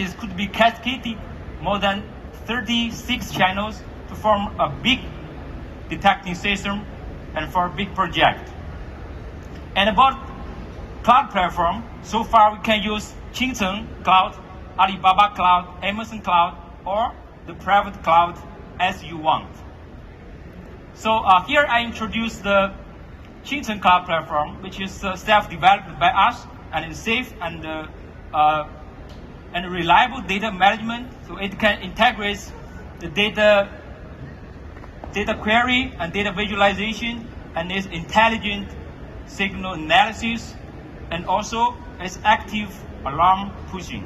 It could be cascaded more than 36 channels to form a big detecting system and for a big project. And about cloud platform, so far we can use QingCheng's cloud, Alibaba cloud, Amazon cloud, or the private cloud as you want. So here I introduce the QingCheng's cloud platform, which is self-developed by us and is safe and reliable data management. So it can integrate the data query and data visualization and its intelligent signal analysis, and also its active alarm pushing.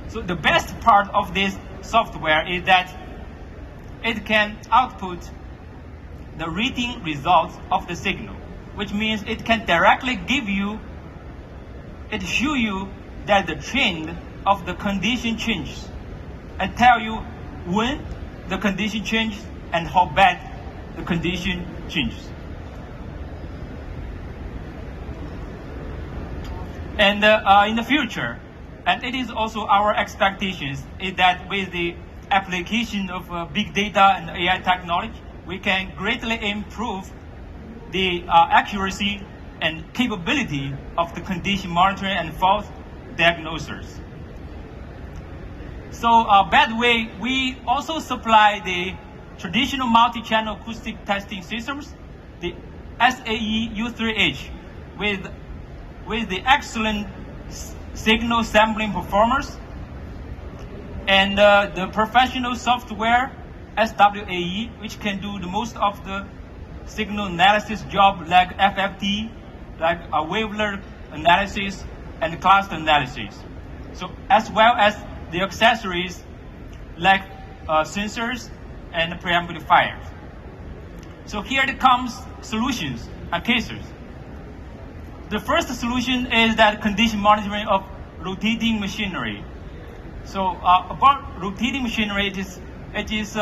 So the best part of this software is that it can output the reading results of the signal, which means it can directly show you that the trend of the condition changes and tell you when the condition changes and how bad the condition changes. And in the future, and it is also our expectations, is that with the application of big data and AI technology, we can greatly improve the accuracy and capability of the condition monitoring and fault diagnosis. So by the way, we also supply the traditional multi-channel acoustic testing systems, the SAE U3H, with the excellent signal sampling performance, and the professional software SWAE, which can do the most of the signal analysis job like FFT, like a wavelet analysis and cluster analysis. So as well as the accessories like sensors and preamplifiers. So here it comes solutions and cases. The first solution is that condition monitoring of rotating machinery. So about rotating machinery, it is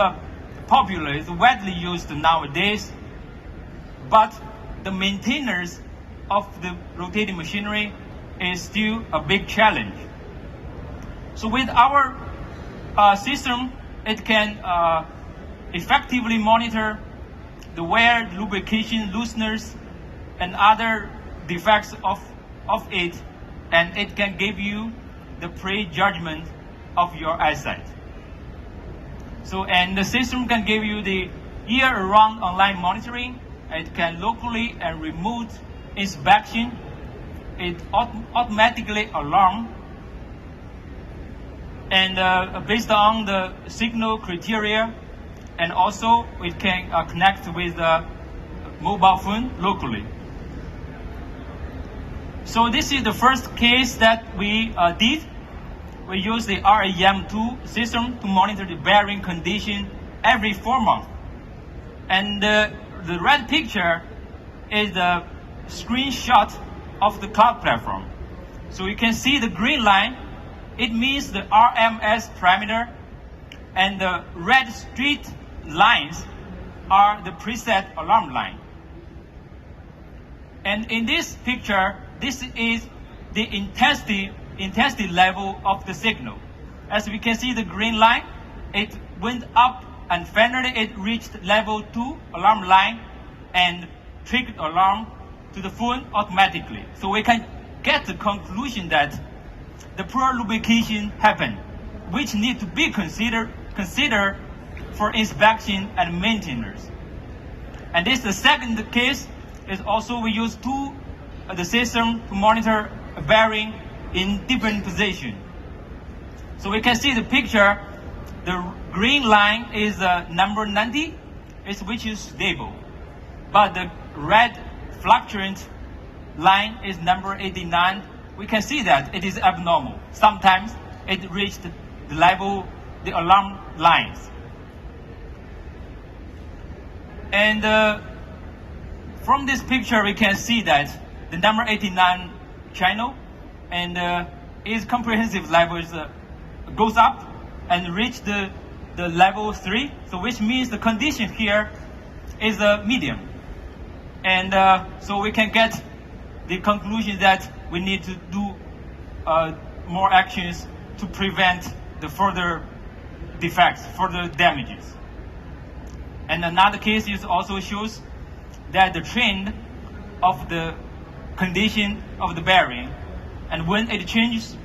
popular, it's widely used nowadays, but the maintenance of the rotating machinery is still a big challenge. So with our system, it can effectively monitor the wear, lubrication, looseners, and other defects of it, and it can give you the pre-judgment of your eyesight. So, and the system can give you the year-round online monitoring. It can locally and remote inspection. It automatically alarm, and based on the signal criteria, and also it can connect with the mobile phone locally. So this is the first case that we did. We use the RAM2 system to monitor the bearing condition every 4 months. And the red picture is the screenshot of the cloud platform. So you can see the green line, it means the RMS parameter, and the red straight lines are the preset alarm line. And in this picture, this is the intensity level of the signal. As we can see the green line, it went up and finally it reached level 2 alarm line and triggered alarm to the phone automatically. So we can get the conclusion that the poor lubrication happened, which need to be considered for inspection and maintenance. And this the second case is also we use the system to monitor a bearing in different position. So we can see the picture, the green line is number 90, which is stable. But the red fluctuant line is number 89. We can see that it is abnormal. Sometimes it reached the level, the alarm lines. And from this picture, we can see that the number 89 channel and its comprehensive levels goes up and reach the level 3. So which means the condition here is a medium. And so we can get the conclusion that we need to do more actions to prevent the further defects, further damages. And another case is also shows that the trend of the condition of the bearing and when it changes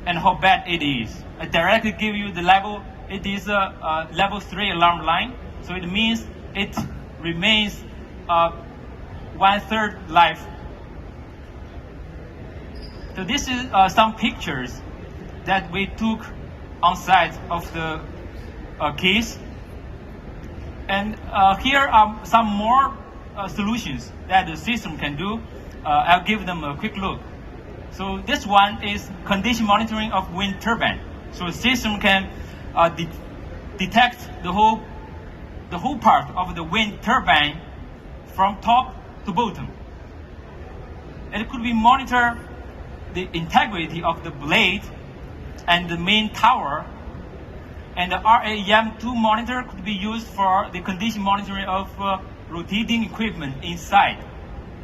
and how bad it is. I directly give you the level. It is a level 3 alarm line, so it means it remains 1/3 life. So this is some pictures that we took on site of the case. And here are some more solutions that the system can do. I'll give them a quick look. So this one is condition monitoring of wind turbine. So the system can detect the whole part of the wind turbine from top to bottom. And it could be monitor the integrity of the blade and the main tower. And the RAM2 monitor could be used for the condition monitoring of rotating equipment inside.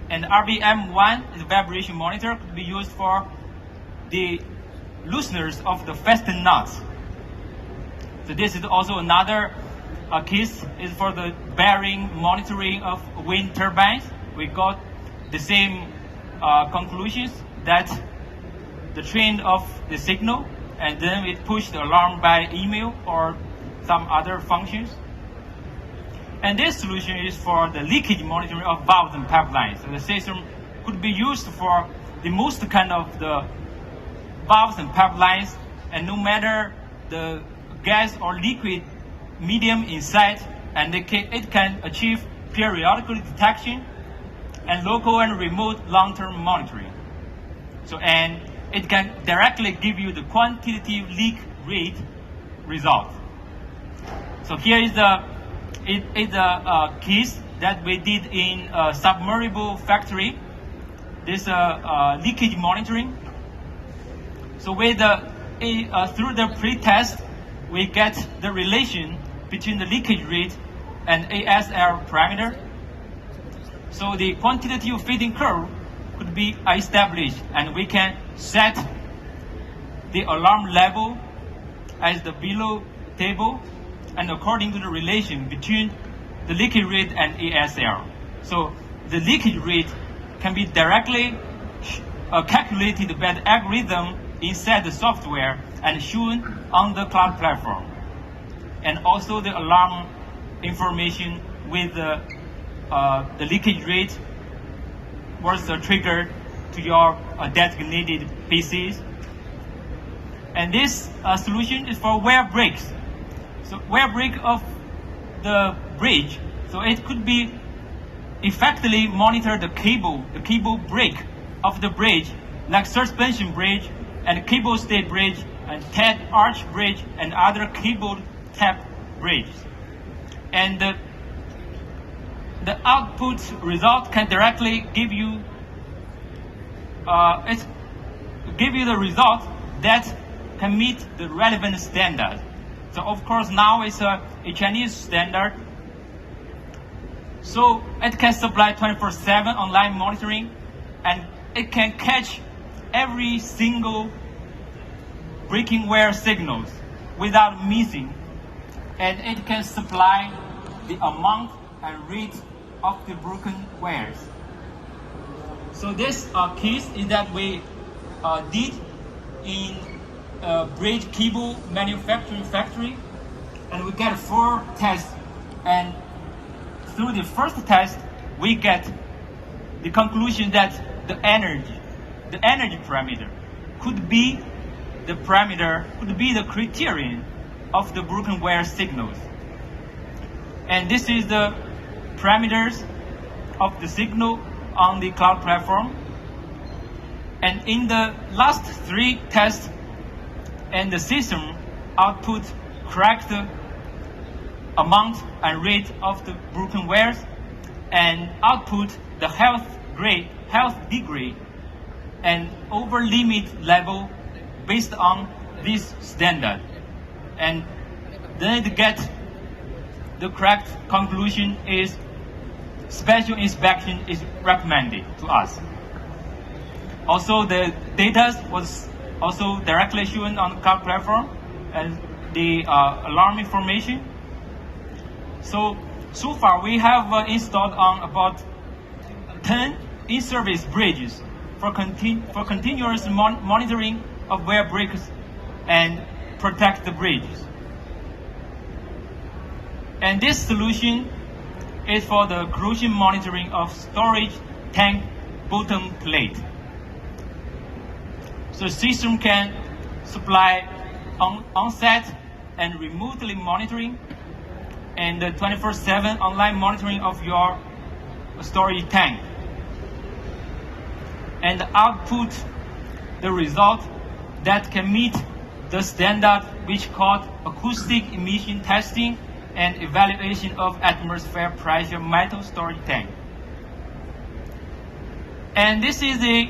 And RBM1 is a vibration monitor, could be used for the looseners of the fasten nuts. So this is also another case is for the bearing monitoring of wind turbines. We got the same conclusions that the trend of the signal, and then it pushed the alarm by email or some other functions. And this solution is for the leakage monitoring of valves and pipelines. So the system could be used for the most kind of the valves and pipelines, and no matter the gas or liquid medium inside, and it can achieve periodical detection and local and remote long-term monitoring. So, and it can directly give you the quantitative leak rate result. So here is the case that we did in a submersible factory. This leakage monitoring. So with through the pre-test, we get the relation between the leakage rate and ASL parameter. So the quantitative fitting curve could be established, and we can set the alarm level as the below table, and according to the relation between the leakage rate and ASL. So the leakage rate can be directly calculated by the algorithm inside the software and shown on the cloud platform. And also the alarm information with the leakage rate was triggered to your designated PCs. And this solution is for wear brakes. So wear brake of the bridge. So it could be effectively monitor the cable brake of the bridge, like suspension bridge and cable stay bridge and TED arch bridge and other cable tap bridges. And the output result can directly give you the result that can meet the relevant standard. So of course now it's a Chinese standard. So it can supply 24/7 online monitoring, and it can catch every single breaking wear signals without missing, and it can supply the amount and rate of the broken wears. So this case is that we did in bridge cable manufacturing factory, and we get 4 tests, and through the first test we get the conclusion that the energy parameter could be the criterion of the broken wear signals. And this is the parameters of the signal on the cloud platform. And in the last 3 tests, and the system output correct amount and rate of the broken wears, and output the health degree and over limit level based on this standard. And then it get the correct conclusion is special inspection is recommended to us. Also the data was also directly shown on the cloud platform, and the alarm information. So far we have installed on about 10 in-service bridges for continuous monitoring of wear breaks and protect the bridges. And this solution is for the corrosion monitoring of storage tank bottom plate. So the system can supply on-set and remotely monitoring and 24/7 online monitoring of your storage tank. And output the result that can meet the standard which called acoustic emission testing and evaluation of atmosphere pressure metal storage tank. And this is a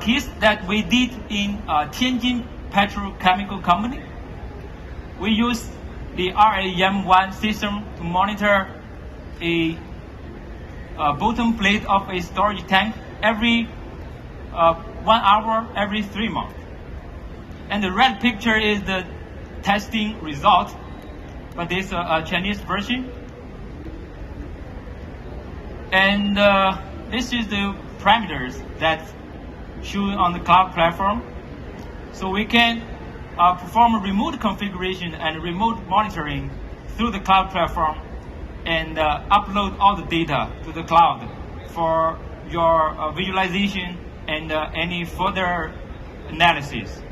case that we did in Tianjin Petrochemical Company. We used the RAM1 system to monitor a bottom plate of a storage tank every 1 hour every 3 months. And the red picture is the testing result, but this is a Chinese version. And this is the parameters that shown on the cloud platform. So we can perform a remote configuration and remote monitoring through the cloud platform and upload all the data to the cloud for your visualization and any further analysis.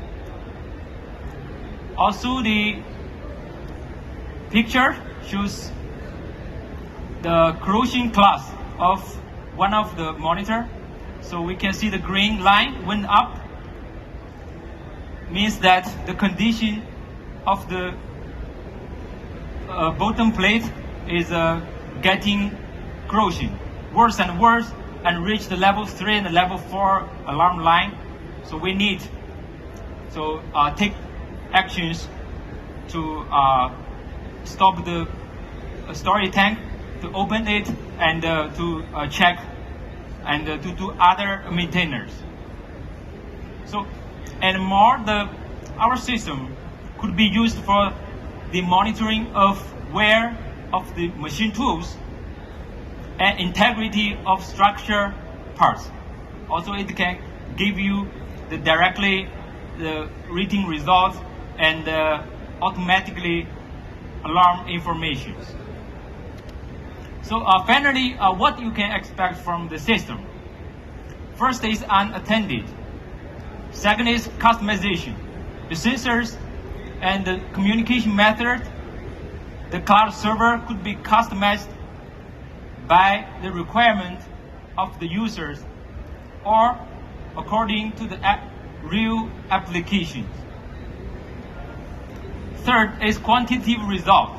Also, the picture shows the corrosion class of one of the monitor. So we can see the green line went up, means that the condition of the bottom plate is getting corrosion worse and worse, and reach the level 3 and the level 4 alarm line. So we need to take actions to stop the storage tank, to open it, and to check and to do other maintenance. So, and more, our system could be used for the monitoring of wear of the machine tools and integrity of structure parts. Also, it can give you directly the reading results and automatically alarm information. So finally, what you can expect from the system. First is unattended. Second is customization. The sensors and the communication method, the cloud server could be customized by the requirement of the users or according to the real applications. Third is quantitative result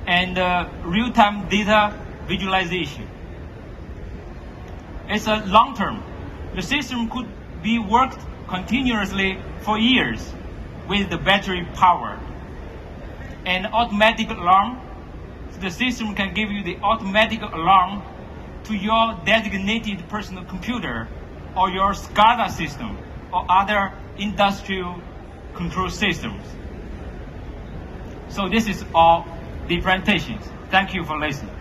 and real-time data visualization. It's a long-term. The system could be worked continuously for years with the battery power. And automatic alarm, so the system can give you the automatic alarm to your designated personal computer or your SCADA system or other industrial control systems. So this is all the presentations. Thank you for listening.